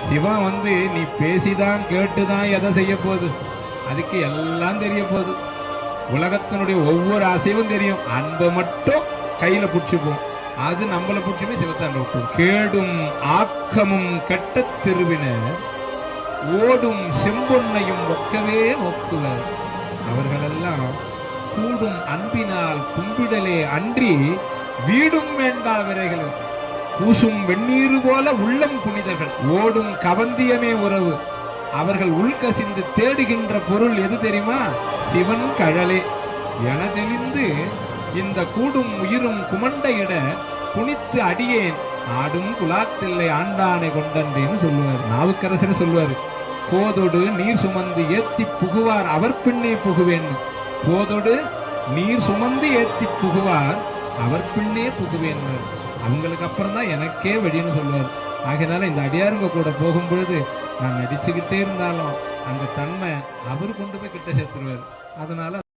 சிவன் வந்து நீ பேசிதான் கேட்டுதான் எதை செய்ய போகுது, அதுக்கு எல்லாம் தெரிய போகுது. உலகத்தினுடைய ஒவ்வொரு அசைவும் தெரியும். அன்பை மட்டும் கையில புடிச்சுப்போம், அது நம்மளை புடிச்சுமே சிவத்தாண்ட விட்டுரும். கேடும் ஆக்கமும் கெட்ட திருவினர் ஓடும் செம்பொன்னையும் ஒக்கவே ஒக்குவர். அவர்களெல்லாம் கூடும் அன்பினால் கும்பிடலே அன்றி வீடும் வேண்டா விரைகள். பூசும் வெந்நீர் போல உள்ளம் புனிதர்கள். ஓடும் கவந்தியமே உறவு. அவர்கள் உள்கசிந்து தேடுகின்ற பொருள் எது தெரியுமா? சிவன் கழலே என தெளிந்து இந்த கூடும் உயிரும் குமண்டையிட புனித்து அடியேன் ஆடும் குலாத்தில்லை ஆண்டானை கொண்டன்றேன்னு சொல்லுவார். நாவுக்கரசர் சொல்லுவார், போதொடு நீர் சுமந்து ஏத்தி புகுவார் அவர் பின்னே புகுவேன். போதொடு நீர் சுமந்து ஏத்தி புகுவார் அவர் பின்னே புகுவேன். அவங்களுக்கு அப்புறம் தான் எனக்கே வழின்னு சொல்லுவார். ஆகையினால இந்த அடியாருங்க கூட போகும் பொழுது நான் நடிச்சுக்கிட்டே இருந்தாலும் அந்த தன்மை அவர் கொண்டு போய் கிட்ட சேர்த்துருவார். அதனால